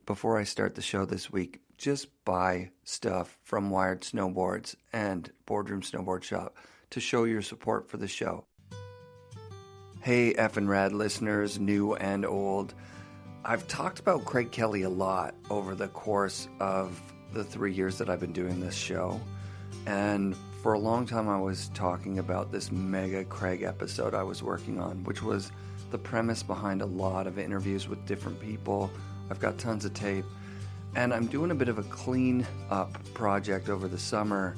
before I start the show this week, just buy stuff from Wired Snowboards and Boardroom Snowboard Shop to show your support for the show. Hey, FNRad listeners, new and old. I've talked about Craig Kelly a lot over the course of the 3 years that I've been doing this show. And for a long time, I was talking about this mega Craig episode I was working on, which was the premise behind a lot of interviews with different people. I've got tons of tape. And I'm doing a bit of a clean up project over the summer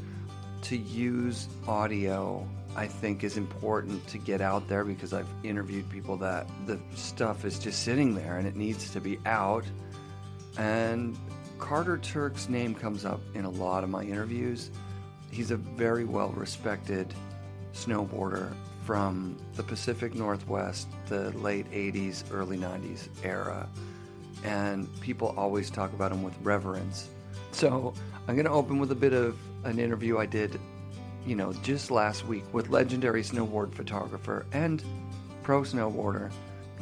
to use audio. I think is important to get out there because I've interviewed people that the stuff is just sitting there and it needs to be out. And Carter Turk's name comes up in a lot of my interviews. He's a very well-respected snowboarder from the Pacific Northwest, the late 80s, early 90s era. And people always talk about him with reverence. So I'm going to open with a bit of an interview I did just last week with legendary snowboard photographer and pro snowboarder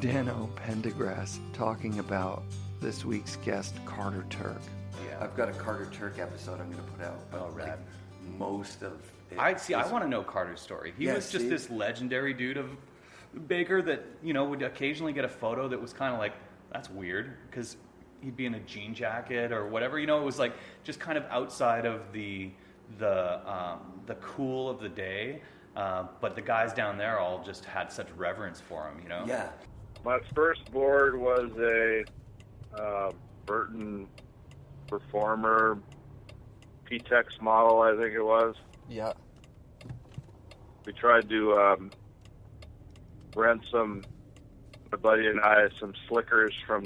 Dano Pendergrass talking about this week's guest, Carter Turk. Yeah, I've got a Carter Turk episode I'm going to put out. Oh, rad. Most of it. I want to know Carter's story. He was just this legendary dude of Baker that, would occasionally get a photo that was kind of like, that's weird, because he'd be in a jean jacket or whatever. It was like just kind of outside of the cool of the day, but the guys down there all just had such reverence for him, Yeah. My first board was a Burton Performer P-Tex model, I think it was. Yeah. We tried to rent my buddy and I, some slickers from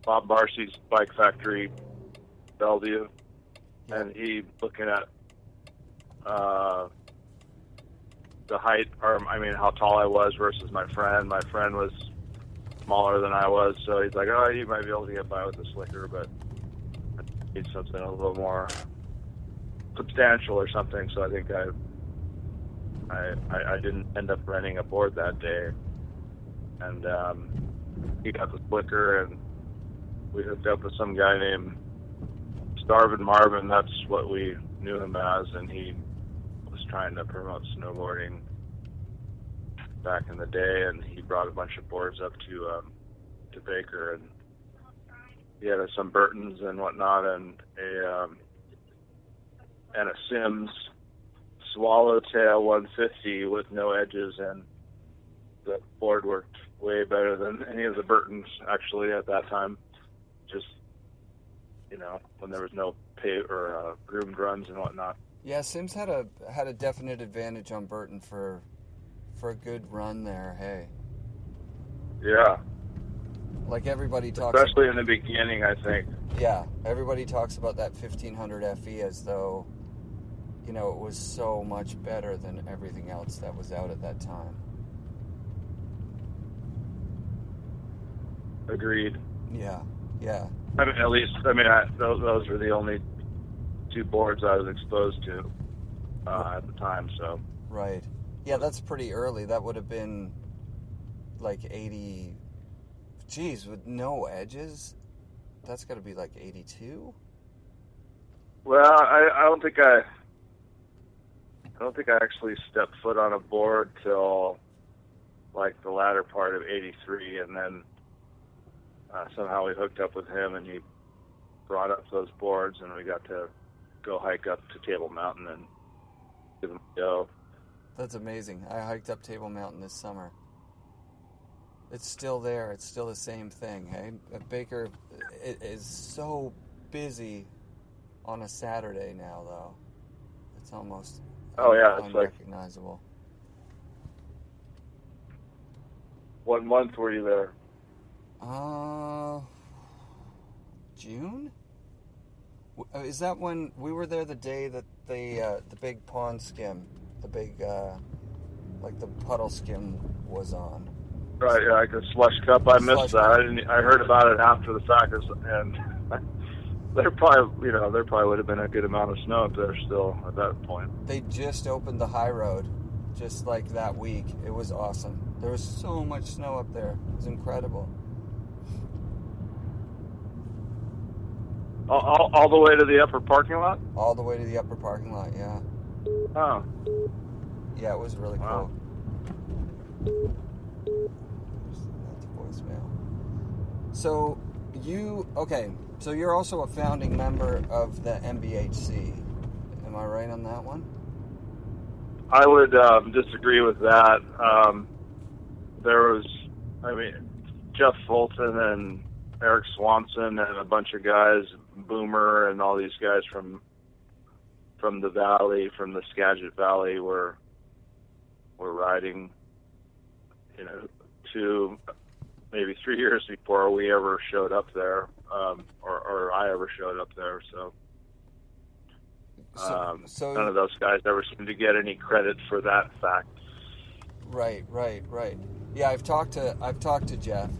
Bob Barcy's Bike Factory, Baldy, and he looking at the height, how tall I was versus my friend. My friend was smaller than I was, so he's like, oh, you might be able to get by with the slicker, but I need something a little more substantial or something. So I think I didn't end up renting a board that day, and he got the slicker, and we hooked up with some guy named Starvin Marvin. That's what we knew him as, and he was trying to promote snowboarding back in the day, and he brought a bunch of boards up to Baker, and he had some Burtons and whatnot, and a Sims Swallowtail 150 with no edges, and the board worked way better than any of the Burtons actually at that time. Just when there was no pay or groomed runs and whatnot. Yeah, Sims had a definite advantage on Burton for a good run there. Hey. Yeah. Like everybody talks. Especially in the beginning, I think. Yeah, everybody talks about that 1500 FE as though, it was so much better than everything else that was out at that time. Agreed. Yeah. At least, those were the only two boards I was exposed to at the time, so. Right. Yeah, that's pretty early. That would have been like 80... Geez, with no edges? That's got to be like 82? Well, I don't think I actually stepped foot on a board till like the latter part of 83, and then somehow we hooked up with him, and he brought up those boards, and we got to go hike up to Table Mountain and give them a go. That's amazing. I hiked up Table Mountain this summer. It's still there. It's still the same thing, hey? Baker is so busy on a Saturday now, though. It's almost unrecognizable. What month were you there? June? Is that when we were there the day that the big pond skim, the big, like the puddle skim was on? Right, yeah, like a slush cup. I missed that. I heard about it after the fact, and there probably would have been a good amount of snow up there still at that point. They just opened the high road, just like that week. It was awesome. There was so much snow up there. It was incredible. All the way to the upper parking lot? All the way to the upper parking lot, yeah. Oh. Yeah, it was really Wow. cool. That's voicemail. So you're also a founding member of the MBHC. Am I right on that one? I would disagree with that. There was, Jeff Fulton and Eric Swanson and a bunch of guys, Boomer and all these guys from the valley, from the Skagit Valley, were riding, 2, maybe 3 years before we ever showed up there, or I ever showed up there. So none of those guys ever seemed to get any credit for that fact. Right. Yeah, I've talked to Jeff.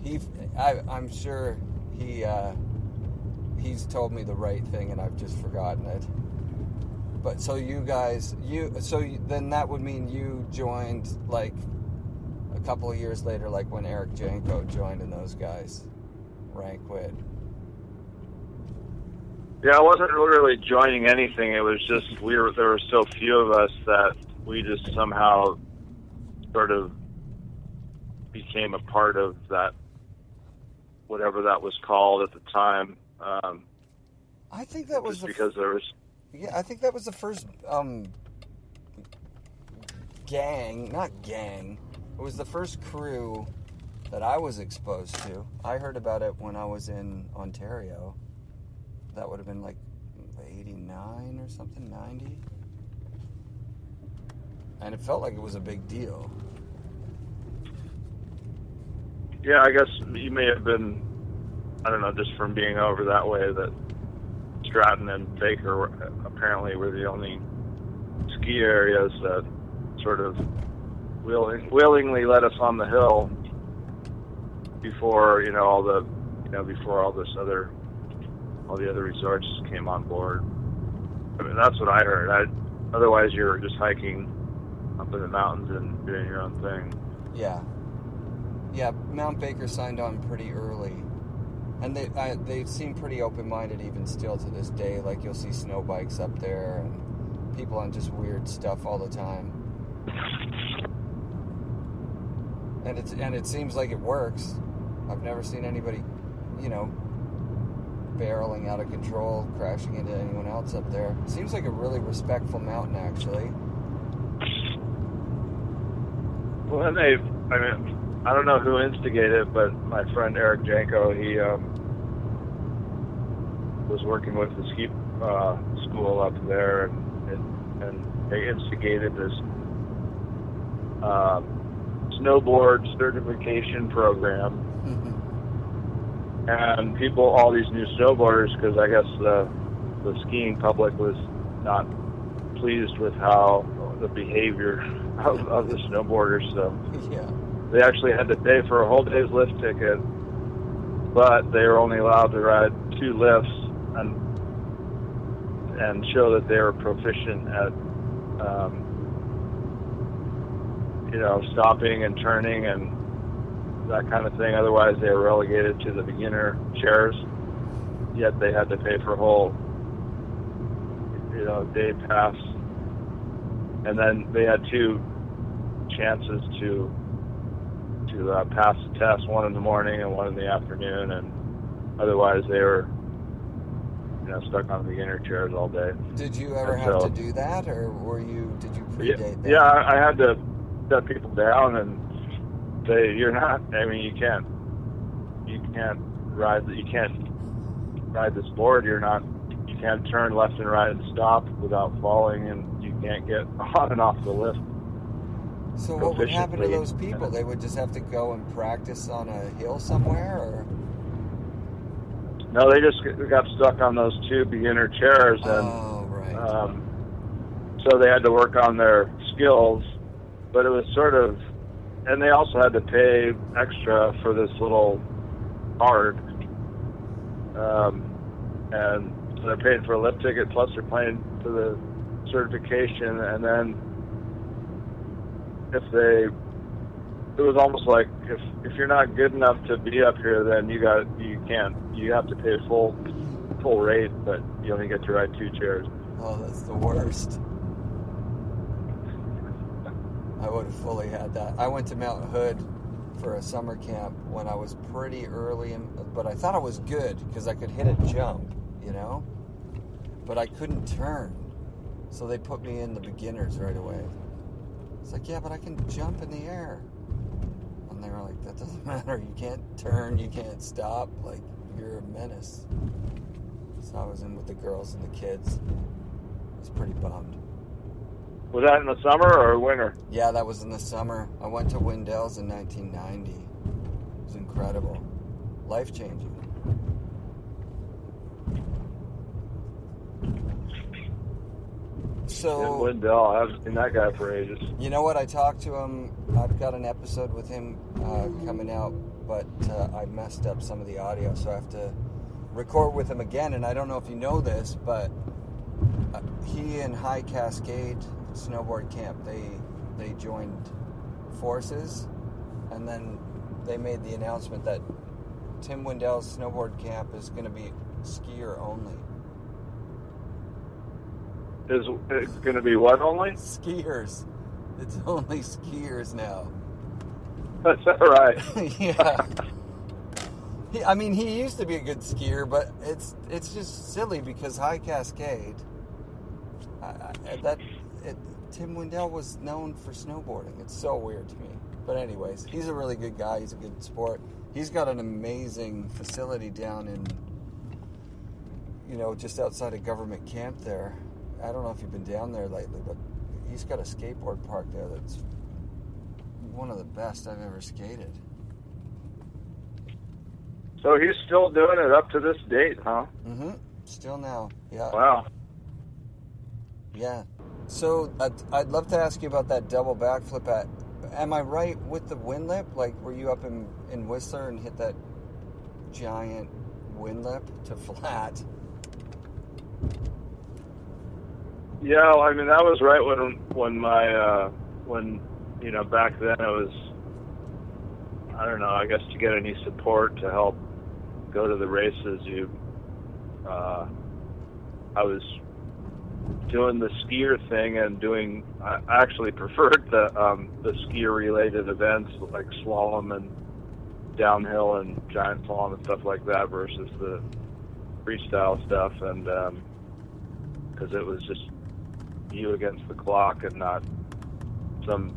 I'm sure he's told me the right thing, and I've just forgotten it. But so you guys, then that would mean you joined like a couple of years later, like when Eric Janko joined and those guys ran quit. Yeah, I wasn't really joining anything. It was just there were so few of us that we just somehow sort of became a part of that, whatever that was called at the time. I think that was because there was. Yeah, I think that was the first gang. It was the first crew that I was exposed to. I heard about it when I was in Ontario. That would have been like 89 or something, 90. And it felt like it was a big deal. Yeah, I guess you may have been, I don't know, just from being over that way, that Stratton and Baker apparently were the only ski areas that sort of willingly let us on the hill before, before all the other resorts came on board. That's what I heard. Otherwise, you're just hiking up in the mountains and doing your own thing. Yeah, Mount Baker signed on pretty early, and they seem pretty open-minded even still to this day. Like, you'll see snow bikes up there and people on just weird stuff all the time. And it seems like it works. I've never seen anybody, barreling out of control, crashing into anyone else up there. It seems like a really respectful mountain, actually. Well, and I don't know who instigated it, but my friend Eric Janko, he was working with the ski school up there, and they instigated this snowboard certification program. And all these new snowboarders, because I guess the skiing public was not pleased with how the behavior of the snowboarders, so yeah. They actually had to pay for a whole day's lift ticket, but they were only allowed to ride 2 lifts and show that they were proficient at stopping and turning and that kind of thing. Otherwise, they were relegated to the beginner chairs. Yet they had to pay for a whole, day pass. And then they had 2 chances to pass the test, one in the morning and one in the afternoon. And otherwise, they were, stuck on the beginner chairs all day. Did you ever have to do that, or did you predate that? Yeah, I had to set people down and say, you can't ride this board. You can't turn left and right and stop without falling, and you can't get on and off the lift. So what would happen to those people? They would just have to go and practice on a hill somewhere, or? No, they just got stuck on those 2 beginner chairs, and right. So they had to work on their skills, but it was sort of. And they also had to pay extra for this little card. And so they're paying for a lift ticket, plus they're paying for the certification. And then if they was almost like if you're not good enough to be up here, then you have to pay full rate, but you only get to ride 2 chairs. Oh, that's the worst. I would have fully had that. I went to Mount Hood for a summer camp when I was pretty early, but I thought I was good because I could hit a jump, you know? But I couldn't turn. So they put me in the beginners right away. It's like, yeah, but I can jump in the air. And they were like, that doesn't matter. You can't turn, you can't stop. Like, you're a menace. So I was in with the girls and the kids. I was pretty bummed. Was that in the summer or winter? Yeah, that was in the summer. I went to Windell's in 1990. It was incredible. Life-changing. So, Wendell, I haven't seen that guy for ages. You know what? I talked to him. I've got an episode with him coming out, but I messed up some of the audio, so I have to record with him again. And I don't know if you know this, but he and High Cascade Snowboard Camp, they joined forces, and then they made the announcement that Tim Wendell's snowboard camp is going to be skier only. Is it going to be what only? Skiers. It's only skiers now. That's right. Yeah. He used to be a good skier, but it's just silly because High Cascade, Tim Wendell was known for snowboarding. It's so weird to me. But anyways, he's a really good guy. He's a good sport. He's got an amazing facility down in, just outside of Government Camp there. I don't know if you've been down there lately, but he's got a skateboard park there that's one of the best I've ever skated. So he's still doing it up to this date, huh? Mm-hmm. Still now, yeah. Wow. Yeah. So I'd love to ask you about that double backflip at... Am I right with the wind lip? Like, were you up in Whistler and hit that giant wind lip to flat? Yeah, that was right when back then it was, I don't know, I guess to get any support to help go to the races, I was doing the skier thing and I actually preferred the skier related events like slalom and downhill and giant slalom and stuff like that versus the freestyle stuff, and because it was just you against the clock and not some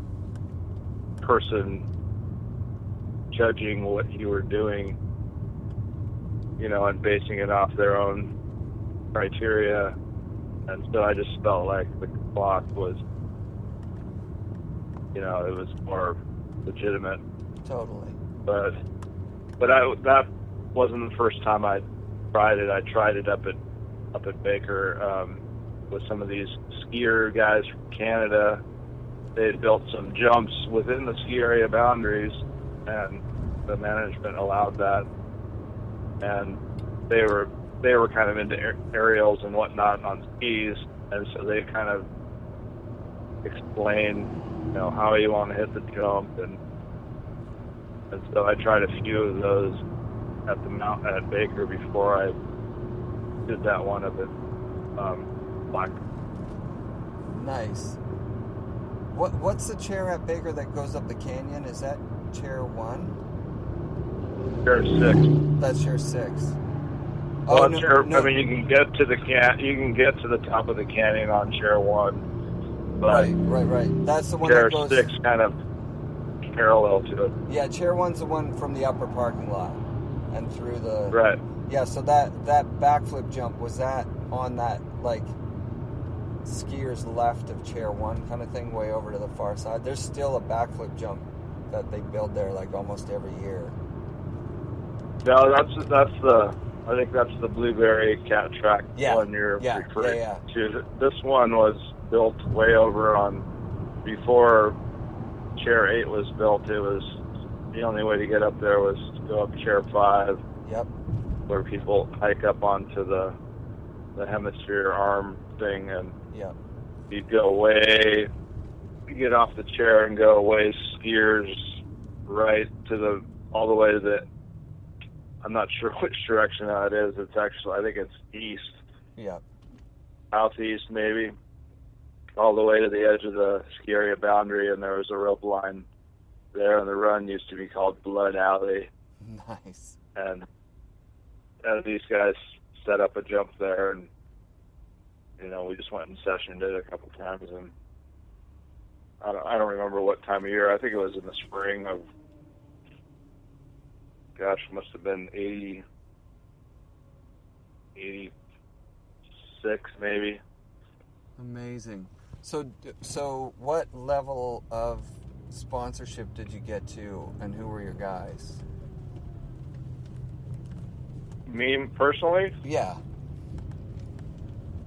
person judging what you were doing, and basing it off their own criteria. And so I just felt like the clock was, it was more legitimate. Totally. But that wasn't the first time I tried it. I tried it up at Baker with some of these skier guys from Canada. They had built some jumps within the ski area boundaries, and the management allowed that. And they were kind of into aerials and whatnot on skis, and so they kind of explained, how you want to hit the jump, and so I tried a few of those at the mountain at Baker before I did that one of it. Black. Nice. What's the chair at Baker that goes up the canyon? Is that chair 1? Chair 6. That's chair 6. Well, you can get to the top of the canyon on chair 1. But right. That's the one chair that goes... 6 kind of parallel to it. Yeah, chair 1's the one from the upper parking lot and through the... Right. Yeah, so that backflip jump, was that on that, like, skier's left of chair 1 kind of thing, way over to the far side? There's still a backflip jump that they build there, like, almost every year. No, I think that's the Blueberry cat track one you're referring to. This one was built way over on, before chair 8 was built. It was, the only way to get up there was to go up chair 5. Yep. Where people hike up onto the hemisphere arm thing, and you'd go way, you get off the chair and go away skiers right to all the way to the, I'm not sure which direction that is. It's actually, I think it's east. Yeah. Southeast maybe, all the way to the edge of the ski area boundary, and there was a rope line there, and the run used to be called Blood Alley. Nice. And these guys set up a jump there, and we just went and sessioned it a couple times, and I don't remember what time of year. I think it was in the spring of, gosh, it must have been 86 maybe. Amazing. So what level of sponsorship did you get to, and who were your guys? Me personally? Yeah.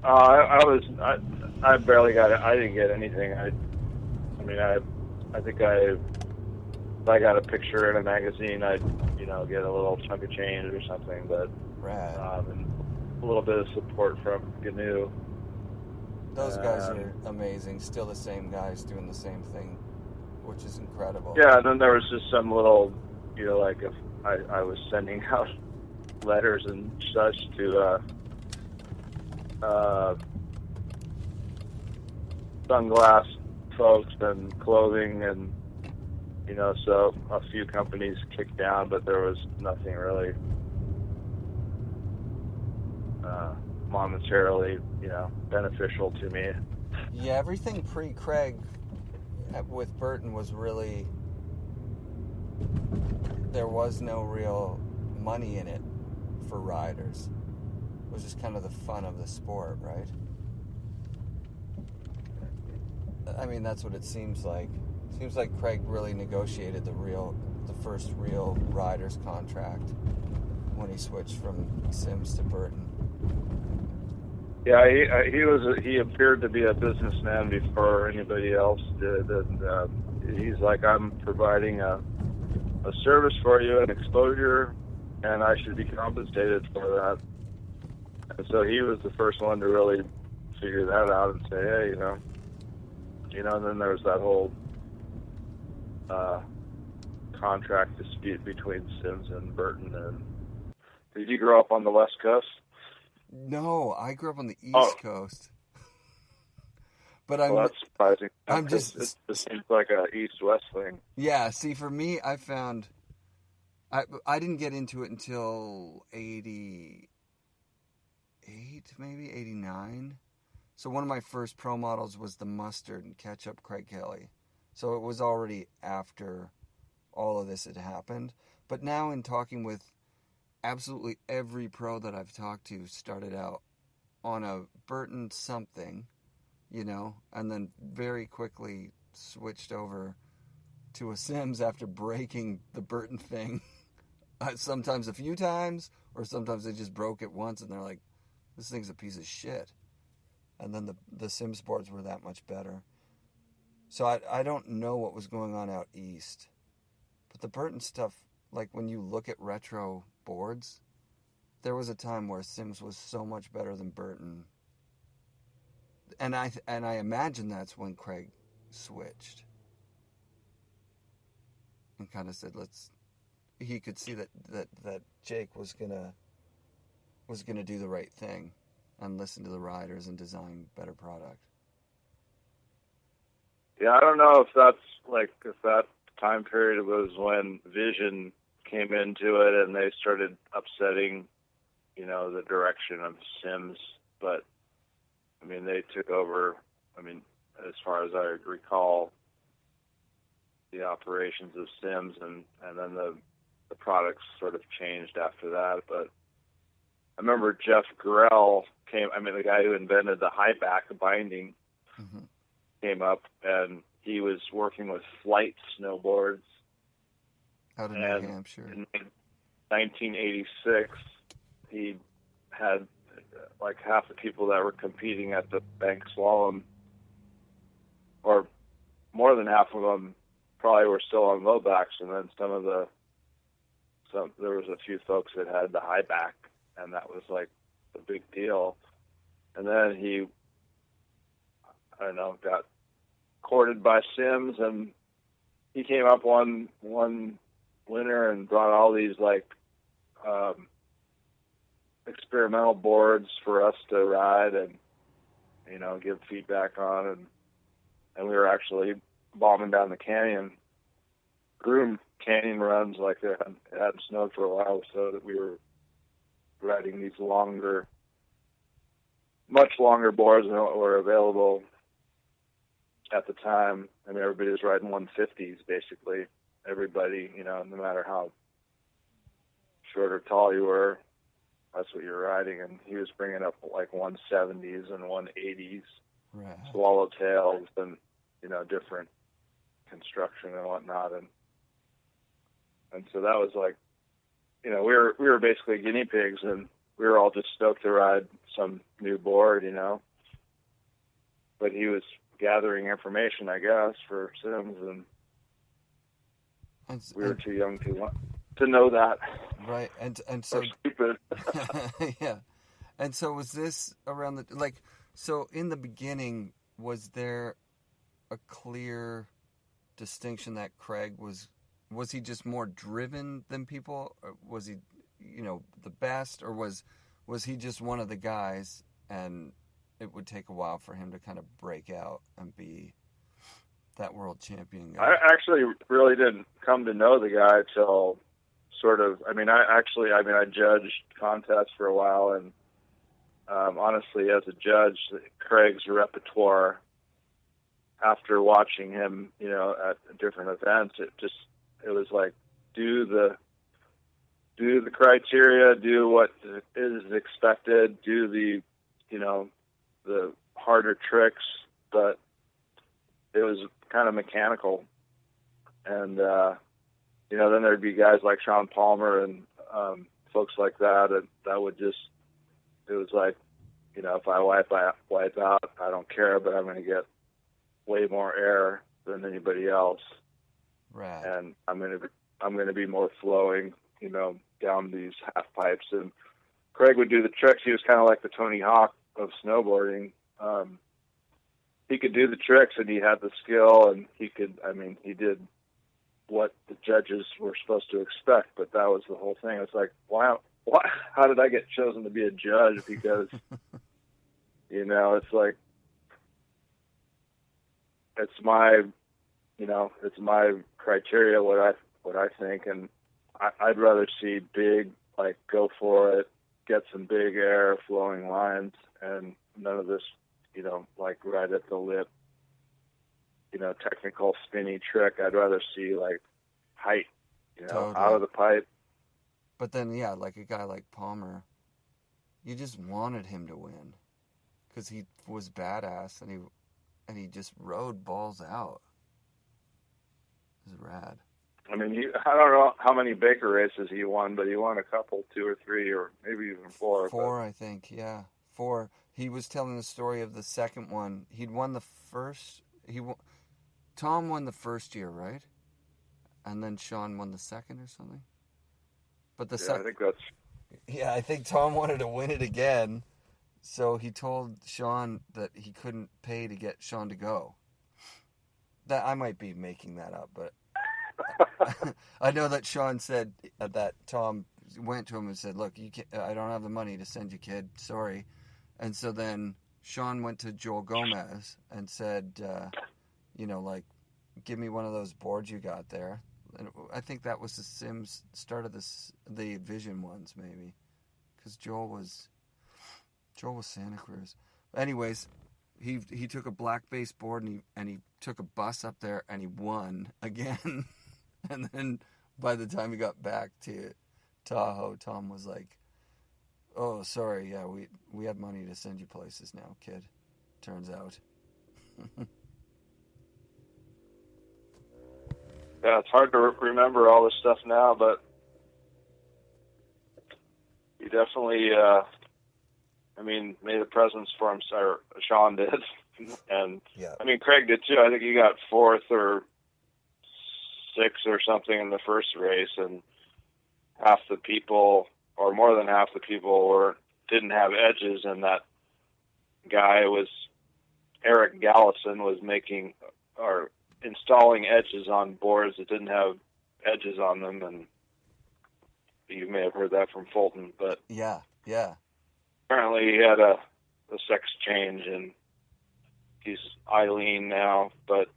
I barely got it. I didn't get anything. I think if I got a picture in a magazine, I'd get a little chunk of change or something, but Rad. And a little bit of support from GNU. Those guys are amazing. Still the same guys doing the same thing, which is incredible. Yeah, and then there was just some little, like if I was sending out letters and such to sunglass folks and clothing, and so a few companies kicked down, but there was nothing really monetarily beneficial to me. Yeah, everything pre-Craig with Burton was really, there was no real money in it for riders. It was just kind of the fun of the sport, right? I mean, that's what it seems like. Seems like Craig really negotiated the first real rider's contract when he switched from Sims to Burton. Yeah, he appeared to be a businessman before anybody else did, and he's like, I'm providing a service for you, an exposure, and I should be compensated for that. And so he was the first one to really figure that out and say, hey, and then there was that whole contract dispute between Sims and Burton. And did you grow up on the West Coast? No, I grew up on the East Coast. But that's surprising. I'm just, it seems like a East-West thing. Yeah, see, for me, I found I didn't get into it until 88, maybe 89. So one of my first pro models was the Mustard and Ketchup Craig Heli. So it was already after all of this had happened. But now in talking with absolutely every pro that I've talked to started out on a Burton something, and then very quickly switched over to a Sims after breaking the Burton thing. Sometimes a few times, or sometimes they just broke it once and they're like, this thing's a piece of shit. And then the Sims boards were that much better. So I don't know what was going on out east. But the Burton stuff, like when you look at retro boards, there was a time where Sims was so much better than Burton. And I imagine that's when Craig switched. And kind of said, he could see that Jake was gonna do the right thing and listen to the riders and design better product. Yeah, I don't know if that time period was when Vision came into it and they started upsetting, the direction of Sims. But, they took over, as far as I recall, the operations of Sims, and then the products sort of changed after that. But I remember Jeff Grell the guy who invented the high back binding, mm-hmm. came up, and he was working with Flight Snowboards. Out of New Hampshire. In 1986, he had like half the people that were competing at the bank slalom, or more than half of them, probably were still on low backs, and then there was a few folks that had the high back, and that was like a big deal. And then he, got courted by Sims, and he came up one winter and brought all these like experimental boards for us to ride and give feedback on, and we were actually bombing down the canyon, groomed canyon runs like it hadn't snowed for a while, so that we were riding these much longer boards than what were available at the time. I mean, everybody was riding 150s basically. Everybody, no matter how short or tall you were, that's what you were riding. And he was bringing up like 170s and 180s, right. Swallowtails, and different construction and whatnot. And so that was like, we were basically guinea pigs, and we were all just stoked to ride some new board, But he was gathering information, I guess, for Sims, and we were too young to know that. Right, and so stupid. Yeah, and so was this around the so in the beginning, was there a clear distinction that Craig was he just more driven than people, or was he the best, or was he just one of the guys and it would take a while for him to kind of break out and be that world champion guy? I actually really didn't come to know the guy till sort of, I judged contests for a while, and honestly, as a judge, Craig's repertoire, after watching him, at different events, it was like, do the criteria, do what is expected, do the harder tricks, but it was kind of mechanical. And, then there'd be guys like Sean Palmer and folks like that, and that would just, it was like, if I wipe out, I don't care, but I'm going to get way more air than anybody else. Right. And I'm going to be more flowing, down these half pipes. And Craig would do the tricks. He was kind of like the Tony Hawk of snowboarding. He could do the tricks, and he had the skill, and he did what the judges were supposed to expect, but that was the whole thing. It's like, wow, how did I get chosen to be a judge? Because, it's like, it's my criteria, what I think, and I'd rather see big, like, go for it, get some big air flowing lines, and none of this, like right at the lip, technical spinny trick. I'd rather see like height, totally. Out of the pipe. But then, yeah, like a guy like Palmer, you just wanted him to win because he was badass, and he just rode balls out. It was rad. I mean, I don't know how many Baker races he won, but he won a couple, 2 or 3, or maybe even 4. 4, I think, yeah. 4. He was telling the story of the second one. He'd won the first. Tom won the first year, right? And then Sean won the second or something. But I think that's. Yeah, I think Tom wanted to win it again, so he told Sean that he couldn't pay to get Sean to go. That I might be making that up, but I know that Sean said that Tom went to him and said, "Look, I don't have the money to send you, kid. Sorry." And so then Sean went to Joel Gomez and said, give me one of those boards you got there. And I think that was the Sims start of the Vision ones, maybe, because Joel was Santa Cruz. Anyways, he took a black base board and he took a bus up there and he won again. And then by the time he got back to Tahoe, Tom was like, "Oh, sorry, yeah, we have money to send you places now, kid. Turns out." Yeah, it's hard to remember all this stuff now, but he definitely, made a presence for him. Or Sean did, and yeah. Craig did too. I think he got 4th or 6th or something in the first race, and half the people, or more than half the people, didn't have edges, and that guy was Eric Gallison was making, or installing edges on boards that didn't have edges on them, and you may have heard that from Fulton, but yeah. Apparently he had a sex change, and he's Eileen now. But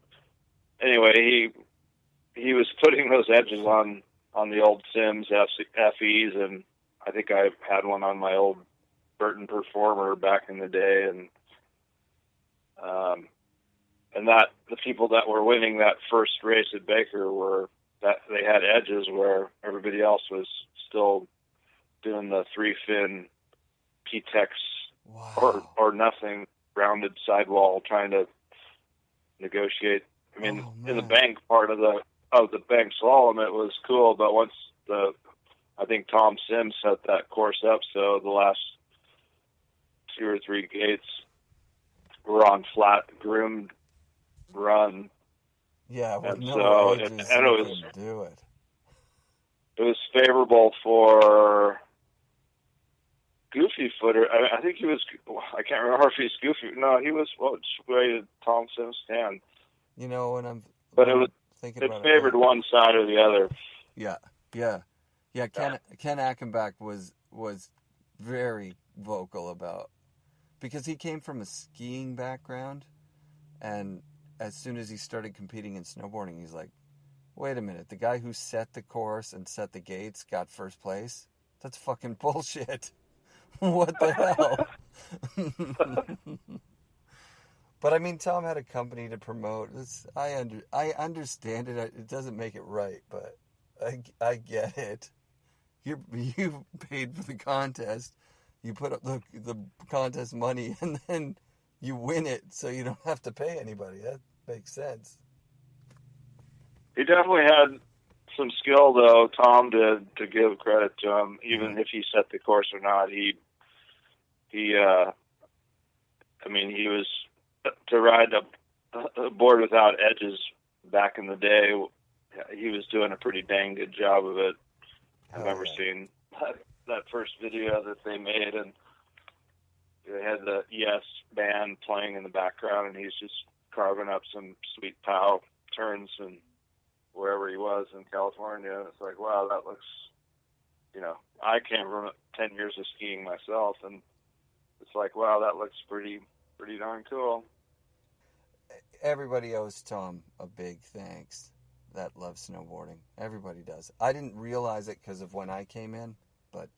anyway, he was putting those edges on the old Sims FEs, and I think I had one on my old Burton Performer back in the day, and that the people that were winning that first race at Baker were that they had edges where everybody else was still doing the 3-fin P-Tex or nothing rounded sidewall, trying to negotiate. I mean, in the bank part of the bank slalom, it was cool, but once I think Tom Sims set that course up, so the last 2 or 3 gates were on flat, groomed run. Yeah, with and no so edges, and it was do it. It was favorable for Goofy Footer. I think he was. I can't remember if he's Goofy. No, he was. What way did Tom Sims stand? You know, when I'm. But when it was. It favored one side or the other. Yeah. Ken Achenbach was very vocal about, because he came from a skiing background, and as soon as he started competing in snowboarding, he's like, wait a minute, the guy who set the course and set the gates got first place? That's fucking bullshit. What the hell? But I mean, Tom had a company to promote. I understand it. It doesn't make it right, but I get it. You paid for the contest. You put up the contest money, and then you win it, so you don't have to pay anybody. That makes sense. He definitely had some skill, though. Tom did, to give credit to him, even if he set the course or not. He was to ride a board without edges back in the day. He was doing a pretty dang good job of it. I remember seeing that first video that they made, and they had the Yes band playing in the background, and he's just carving up some sweet pow turns and wherever he was in California. It's like, wow, that looks, I came from 10 years of skiing myself, and it's like, wow, that looks pretty darn cool. Everybody owes Tom a big thanks that loves snowboarding. Everybody does. I didn't realize it because of when I came in, but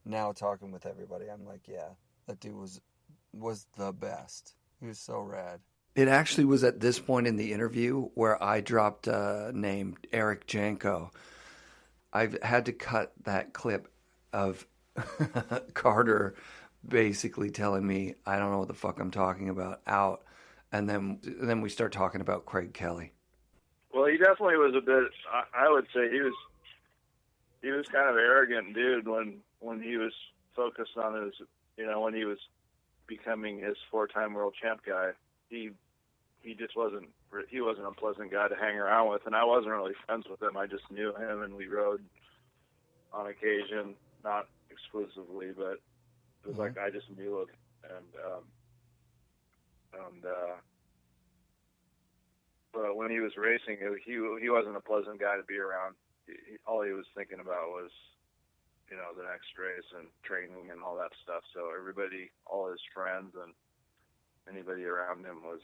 now talking with everybody, I'm like, yeah, that dude was the best. He was so rad. It actually was at this point in the interview where I dropped a name, Eric Janko. I've had to cut that clip of Carter basically telling me I don't know what the fuck I'm talking about out, and then we start talking about Craig Kelly. Well, he definitely was a bit. I would say he was kind of arrogant dude when he was focused on his, when he was becoming his 4-time world champ guy. He just wasn't a pleasant guy to hang around with, and I wasn't really friends with him. I just knew him, and we rode on occasion, not exclusively, but it was like I just knew him, but when he was racing, he wasn't a pleasant guy to be around. All he was thinking about was, the next race and training and all that stuff. So everybody, all his friends and anybody around him was,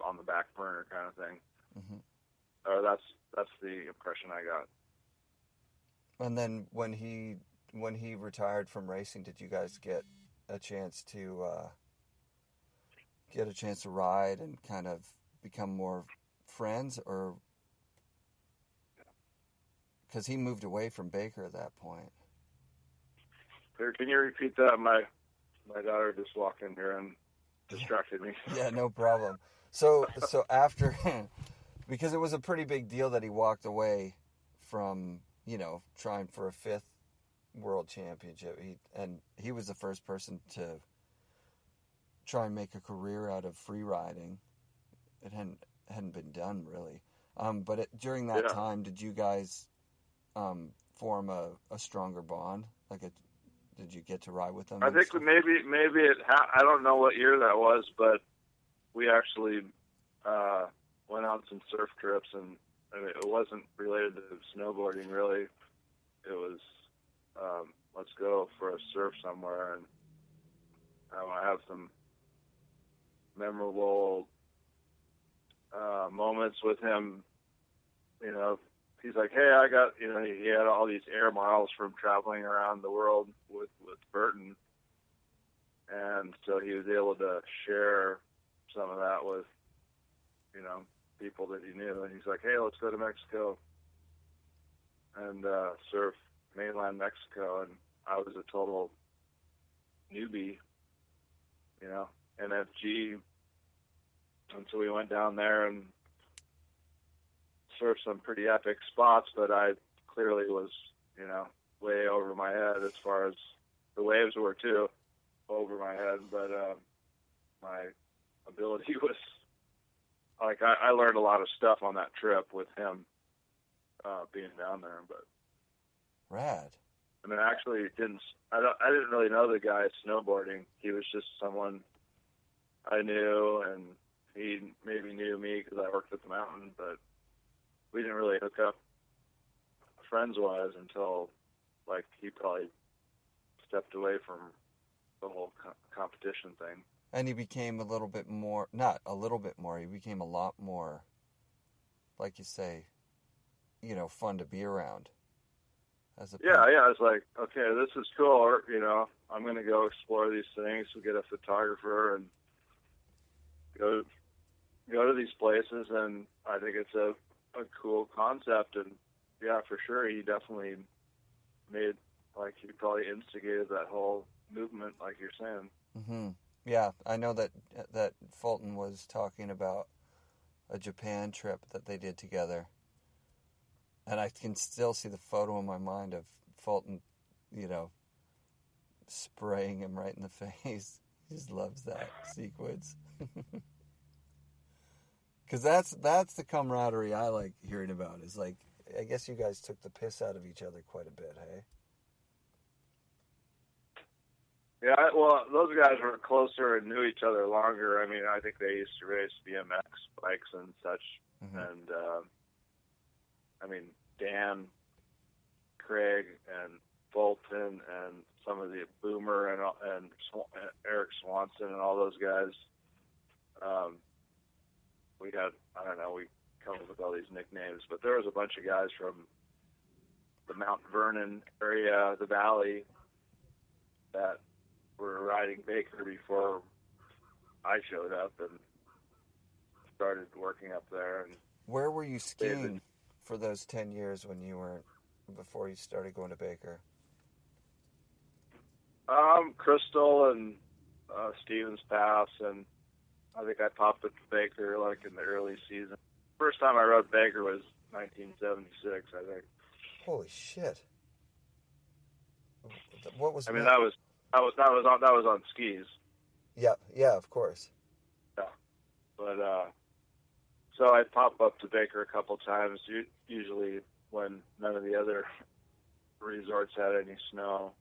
on the back burner kind of thing. Mm-hmm. Or that's the impression I got. And then when he retired from racing, did you guys get a chance to ride and kind of become more friends, or because he moved away from Baker at that point? Can you repeat that? My daughter just walked in here and distracted me. Yeah, no problem. So after, because it was a pretty big deal that he walked away from, trying for a 5th world championship. He was the first person to try and make a career out of free riding. It hadn't been done really. But during that time, did you guys form a stronger bond? Did you get to ride with them? I think maybe I don't know what year that was, but we actually, went on some surf trips, and I mean, it wasn't related to snowboarding really. It was let's go for a surf somewhere, and I have some memorable moments with him. You know, he's like, hey, I got, you know, he had all these air miles from traveling around the world with Burton, and so he was able to share some of that with, you know, people that he knew. And he's like, hey, let's go to Mexico and surf mainland Mexico. And I was a total newbie, you know, NFG. And so we went down there and surfed some pretty epic spots, but I clearly was, you know, way over my head as far as the waves were too, over my head. But my ability was, like, I learned a lot of stuff on that trip with him being down there. But rad. I mean, I actually didn't really know the guy snowboarding. He was just someone I knew, and he maybe knew me because I worked at the mountain, but we didn't really hook up friends-wise until, like, he probably stepped away from the whole competition thing. And he became a little bit more, not a little bit more, he became a lot more, like you say, you know, fun to be around. Yeah, I was like, okay, this is cool, or, you know, I'm going to go explore these things, we'll get a photographer and go to these places, and I think it's a cool concept. And yeah, for sure, he definitely made, like, he probably instigated that whole movement, like you're saying. Mm-hmm. Yeah, I know that Fulton was talking about a Japan trip that they did together, and I can still see the photo in my mind of Fulton, you know, spraying him right in the face. He just loves that sequence. Because that's the camaraderie I like hearing about. Is like, I guess you guys took the piss out of each other quite a bit, hey? Yeah, well, those guys were closer and knew each other longer. I mean, I think they used to race BMX bikes and such. Mm-hmm. And, I mean, Dan, Craig, and Fulton, and some of the Boomer, and Eric Swanson, and all those guys. We had, I don't know, we come up with all these nicknames, but there was a bunch of guys from the Mount Vernon area, the Valley, that were riding Baker before I showed up and started working up there. And where were you skiing for those 10 years before you started going to Baker? Crystal and Stevens Pass, and I think I popped up to Baker like in the early season. First time I rode Baker was 1976, I think. Holy shit! What was? I mean, that was on skis. Yeah, of course. Yeah, but so I pop up to Baker a couple times, usually when none of the other resorts had any snow.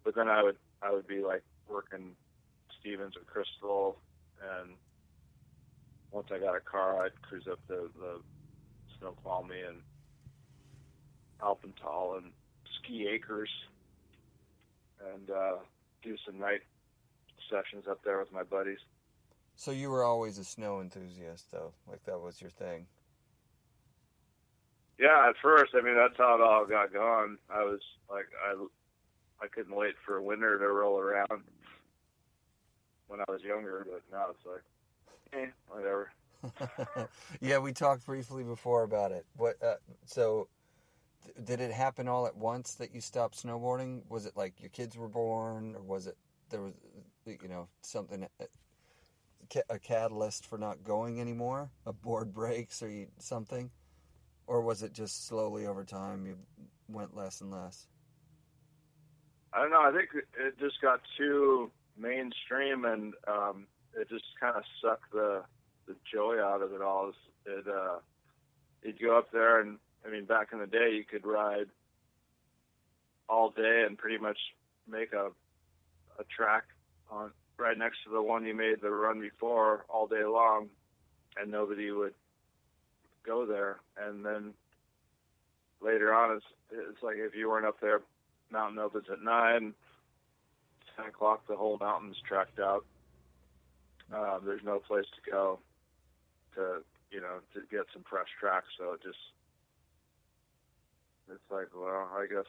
But then I would be like working Stevens and Crystal, and once I got a car, I'd cruise up to the Snoqualmie and Alpental and Ski Acres and do some night sessions up there with my buddies. So you were always a snow enthusiast, though? Like, that was your thing? Yeah, at first. I mean, that's how it all got going. I was like, I couldn't wait for winter to roll around when I was younger, but now it's like, whatever. Yeah, we talked briefly before about it. So did it happen all at once that you stopped snowboarding? Was it like your kids were born, or was it there was, you know, something, a catalyst for not going anymore? A board breaks or something? Or was it just slowly over time you went less and less? I don't know. I think it just got too mainstream, and it just kind of sucked the joy out of it all. You'd go up there, and I mean, back in the day, you could ride all day and pretty much make a track on right next to the one you made the run before all day long. and nobody would go there. And then later on, it's like if you weren't up there, mountain opens at 9, 10 o'clock, the whole mountain's tracked out. There's no place to go to get some fresh tracks. So it's like, well, I guess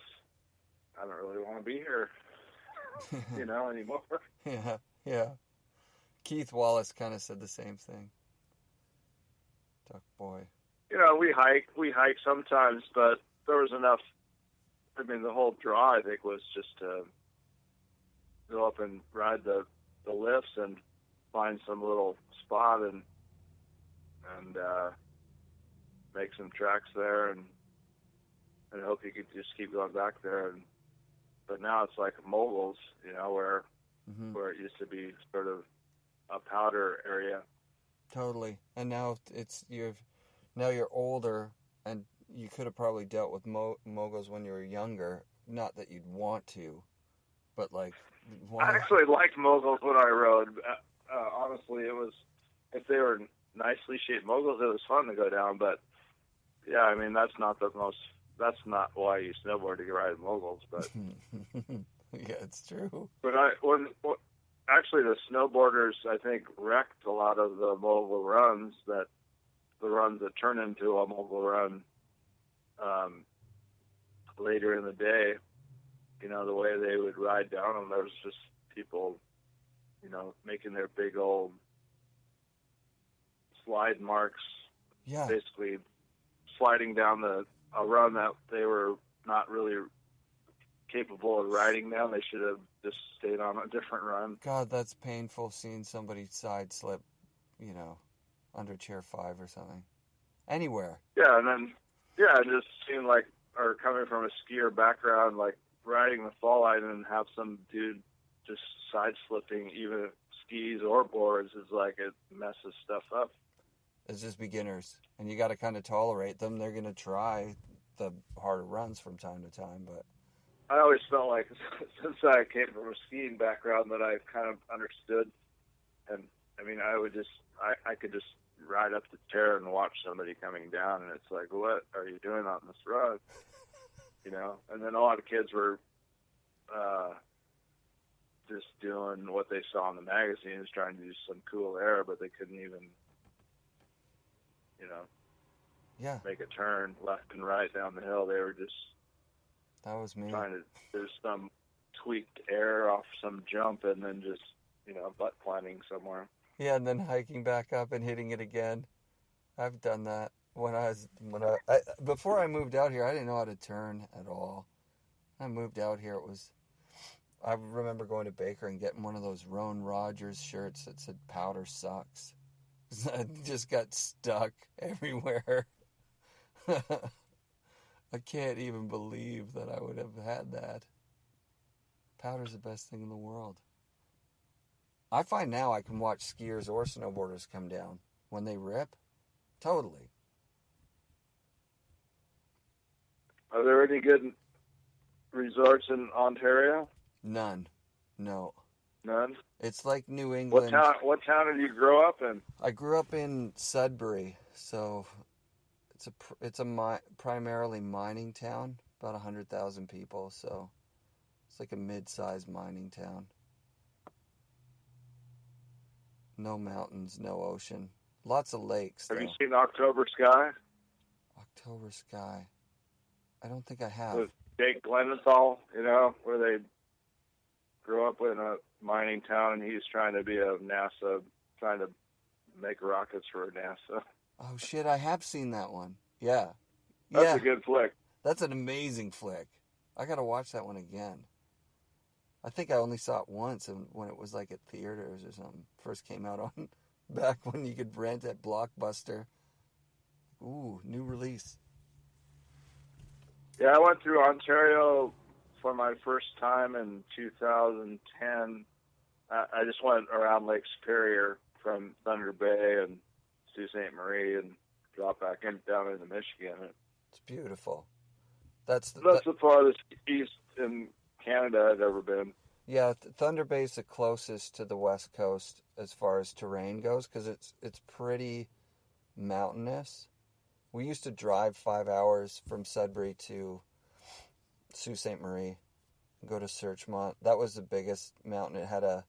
I don't really want to be here, anymore. Yeah. Keith Wallace kind of said the same thing. Duck boy. We hike sometimes, but there was enough. I mean, the whole draw, I think, was just to go up and ride the lifts and find some little spot and make some tracks there, and hope you could just keep going back there. But now it's like moguls, where it used to be sort of a powder area. Totally. And now you're older, and you could have probably dealt with moguls when you were younger. Not that you'd want to, but like. I actually liked moguls when I rode. Honestly, it was, if they were nicely shaped moguls, it was fun to go down. But yeah, I mean, that's not why you snowboard, to ride moguls. But yeah, it's true. But actually, the snowboarders, I think, wrecked a lot of the mogul runs, the runs that turn into a mogul run later in the day. The way they would ride down them, there was just people, making their big old slide marks, basically sliding down a run that they were not really capable of riding down. They should have just stayed on a different run. God, that's painful, seeing somebody side slip, under chair 5 or something. Anywhere. Yeah, and just seeing or coming from a skier background, like riding the fall line and have some dude just side slipping, even skis or boards, is like it messes stuff up. It's just beginners, and you got to kind of tolerate them. They're going to try the harder runs from time to time, but I always felt like, since I came from a skiing background, that I kind of understood. And I mean, I could just ride up the chair and watch somebody coming down, and it's like, what are you doing on this run? And then a lot of kids were just doing what they saw in the magazines, trying to do some cool air, but they couldn't even, make a turn left and right down the hill. They were just that was me trying to do some tweaked air off some jump and then just, butt planting somewhere. Yeah, and then hiking back up and hitting it again. I've done that. Before I moved out here, I didn't know how to turn at all. I moved out here, I remember going to Baker and getting one of those Roan Rogers shirts that said "Powder Sucks." I just got stuck everywhere. I can't even believe that I would have had that. Powder's the best thing in the world. I find now I can watch skiers or snowboarders come down when they rip. Totally. Are there any good resorts in Ontario? None. No. None? It's like New England. What town did you grow up in? I grew up in Sudbury, so it's a primarily mining town, about 100,000 people, so it's like a mid-sized mining town. No mountains, no ocean. Lots of lakes, Have though. you seen October Sky? October Sky. I don't think I have. With Jake Glendenthal, where they grew up in a mining town, and he's trying to be trying to make rockets for NASA. Oh, shit, I have seen that one. Yeah. That's a good flick. That's an amazing flick. I got to watch that one again. I think I only saw it once when it was like at theaters or something. First came out on back when you could rent at Blockbuster. Ooh, new release. Yeah, I went through Ontario for my first time in 2010. I just went around Lake Superior from Thunder Bay and Sault Ste. Marie and dropped back down into Michigan. It's beautiful. That's the farthest east in Canada I've ever been. Yeah, Thunder Bay is the closest to the West Coast as far as terrain goes, because it's pretty mountainous. We used to drive 5 hours from Sudbury to Sault Ste. Marie, go to Searchmont. That was the biggest mountain. It had a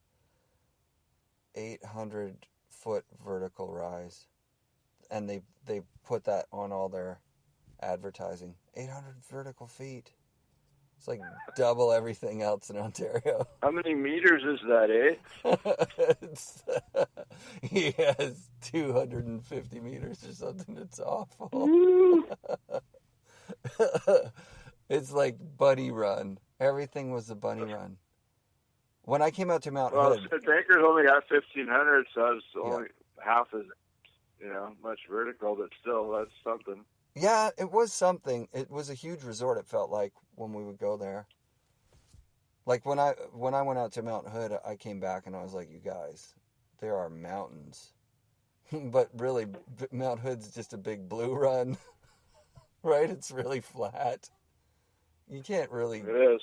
800-foot vertical rise. And they put that on all their advertising. 800 vertical feet. It's like double everything else in Ontario. How many meters is that, eh? He has 250 meters or something. It's awful. It's like Bunny Run. Everything was a Bunny Run. When I came out to Mount Hood... Baker's only got 1,500, so it's only half as, much vertical, but still, that's something. Yeah, it was something. It was a huge resort, it felt like, when we would go there. Like, when I went out to Mount Hood, I came back and I was like, you guys, there are mountains. But really, Mount Hood's just a big blue run, right? It's really flat. You can't really... It is.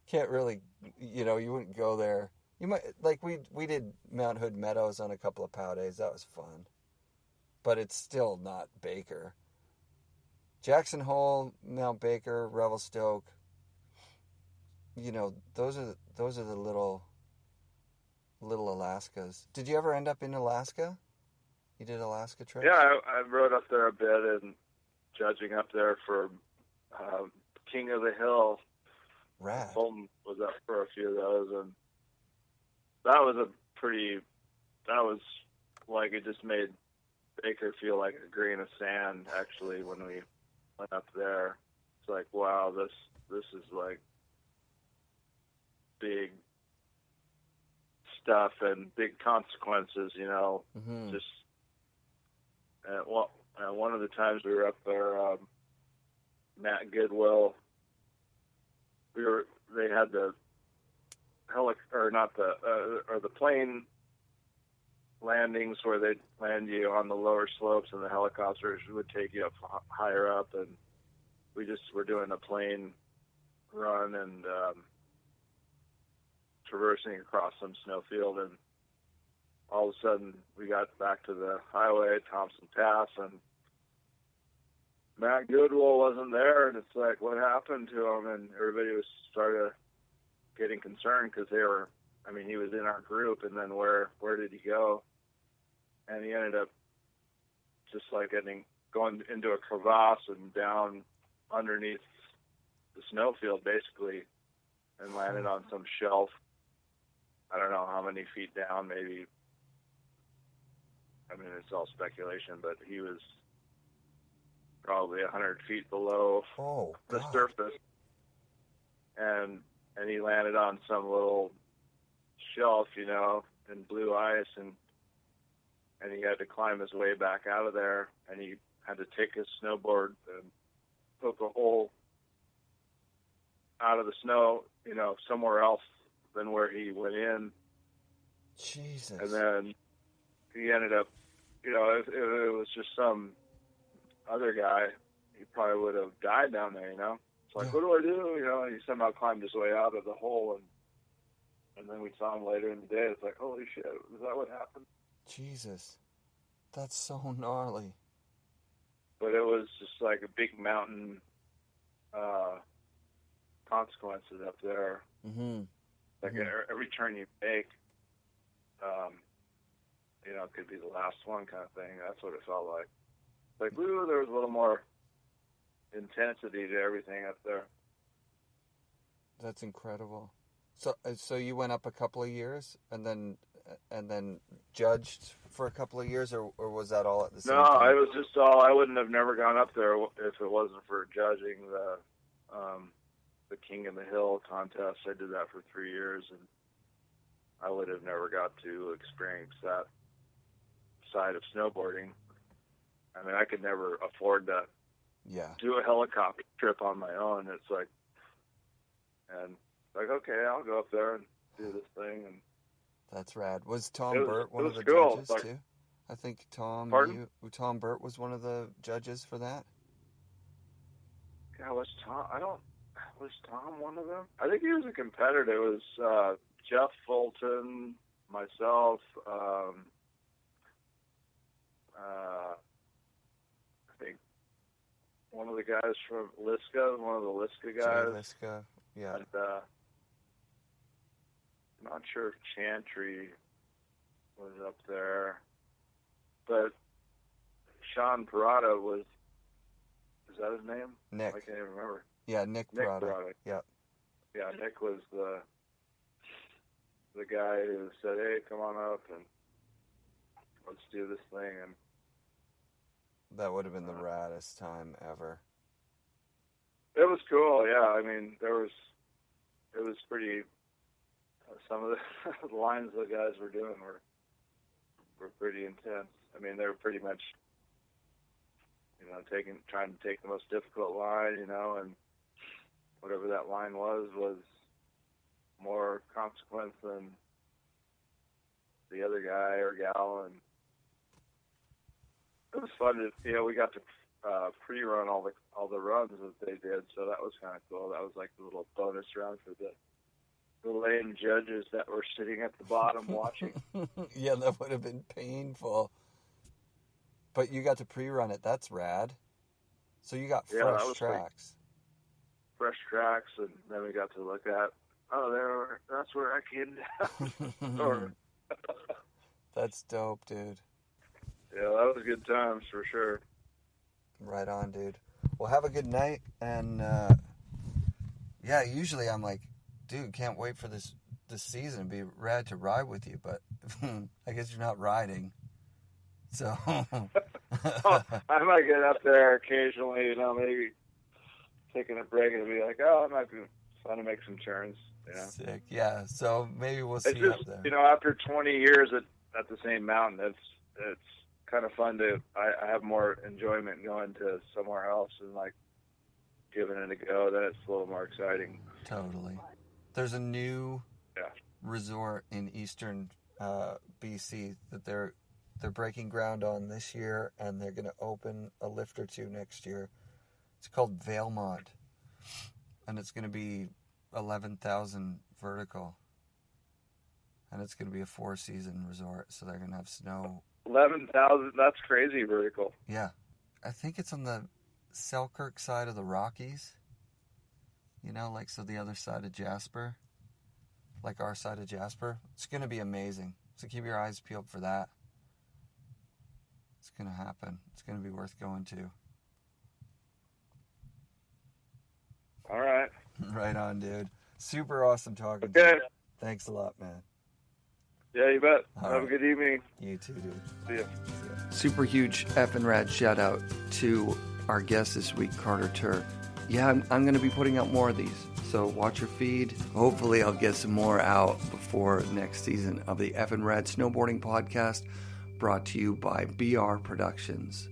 Can't really, you wouldn't go there. You might, like, we did Mount Hood Meadows on a couple of POW days. That was fun. But it's still not Baker. Jackson Hole, Mount Baker, Revelstoke. Those are the little Alaskas. Did you ever end up in Alaska? You did Alaska trip? Yeah, I rode up there a bit and judging up there for King of the Hill. Rad. Fulton was up for a few of those, and that was like, it just made Baker feel like a grain of sand, actually, when we went up there. It's like, wow, this is like big stuff and big consequences, Mm-hmm. Just, one of the times we were up there, Matt Goodwill, they had the the plane landings where they'd land you on the lower slopes, and the helicopters would take you up higher up, and we just were doing a plane run and traversing across some snowfield, and all of a sudden we got back to the highway at Thompson Pass, and Matt Goodwill wasn't there, and it's like, what happened to him? And everybody started getting concerned because he was in our group, and then where did he go? And he ended up just like going into a crevasse and down underneath the snowfield, basically, and landed on some shelf. I don't know how many feet down, maybe. It's all speculation, but he was probably 100 feet below the surface, and he landed on some little shelf, in blue ice, and he had to climb his way back out of there, and he had to take his snowboard and poke a hole out of the snow, somewhere else than where he went in. Jesus. And then he ended up, if it was just some other guy, he probably would have died down there, It's like, What do I do? And he somehow climbed his way out of the hole, and then we saw him later in the day. It's like, holy shit, is that what happened? Jesus. That's so gnarly. But it was just like a big mountain consequences up there. Mm-hmm. Like every turn you make, could be the last one kind of thing. That's what it felt like. Like, ooh, there was a little more intensity to everything up there. That's incredible. So you went up a couple of years and then judged for a couple of years, or was that all at the same time? No, it was just all. I wouldn't have never gone up there if it wasn't for judging the King of the Hill contest. I did that for 3 years, and I would have never got to experience that side of snowboarding. I could never afford to do a helicopter trip on my own. It's like, okay, I'll go up there and do this thing. And that's rad. Was Tom Burt one of the cool. judges too? I think Tom Burt was one of the judges for that. Yeah, was Tom one of them? I think he was a competitor. It was Jeff Fulton, myself, one of the guys from Liska, one of the Liska guys. Liska, yeah. And, I'm not sure if Chantry was up there, but Sean Parada was, is that his name? Nick. I can't even remember. Yeah, Nick Parada. Yeah. Yeah, Nick was the guy who said, hey, come on up and let's do this thing. And that would have been the raddest time ever. It was cool, yeah. I mean, it was pretty, some of the lines the guys were doing were pretty intense. I mean, they were pretty much, trying to take the most difficult line, and whatever that line was more consequence than the other guy or gal, and it was fun to, we got to pre-run all the runs that they did, so that was kind of cool. That was like the little bonus round for the lame judges that were sitting at the bottom watching. Yeah, that would have been painful. But you got to pre-run it. That's rad. So you got fresh tracks. Fresh tracks, and then we got to look at, that's where I came down. That's dope, dude. Yeah, that was good times for sure. Right on, dude. Well, have a good night, and usually I'm like, dude, can't wait for this season. It'd be rad to ride with you, but I guess you're not riding. So I might get up there occasionally, maybe taking a break and be like, it might be fun to make some turns. Sick, yeah. So maybe we'll see it's just, up there. After 20 years at the same mountain, it's kind of fun to. I have more enjoyment going to somewhere else and like giving it a go. Then it's a little more exciting. Totally. There's a new resort in eastern BC that they're breaking ground on this year, and they're going to open a lift or two next year. It's called Valemont, and it's going to be 11,000 vertical, and it's going to be a 4-season resort, so they're going to have snow. 11,000, that's crazy vertical. Yeah. I think it's on the Selkirk side of the Rockies, so the other side of Jasper, like our side of Jasper. It's going to be amazing, so keep your eyes peeled for that. It's going to happen. It's going to be worth going to. All right. Right on, dude. Super awesome talking to you. Thanks a lot, man. Yeah, you bet. All Have right. a good evening. You too, dude. See ya. Super huge FNRad shout out to our guest this week, Carter Turk. Yeah, I'm going to be putting out more of these, so watch your feed. Hopefully I'll get some more out before next season of the FNRad Snowboarding Podcast, brought to you by BR Productions.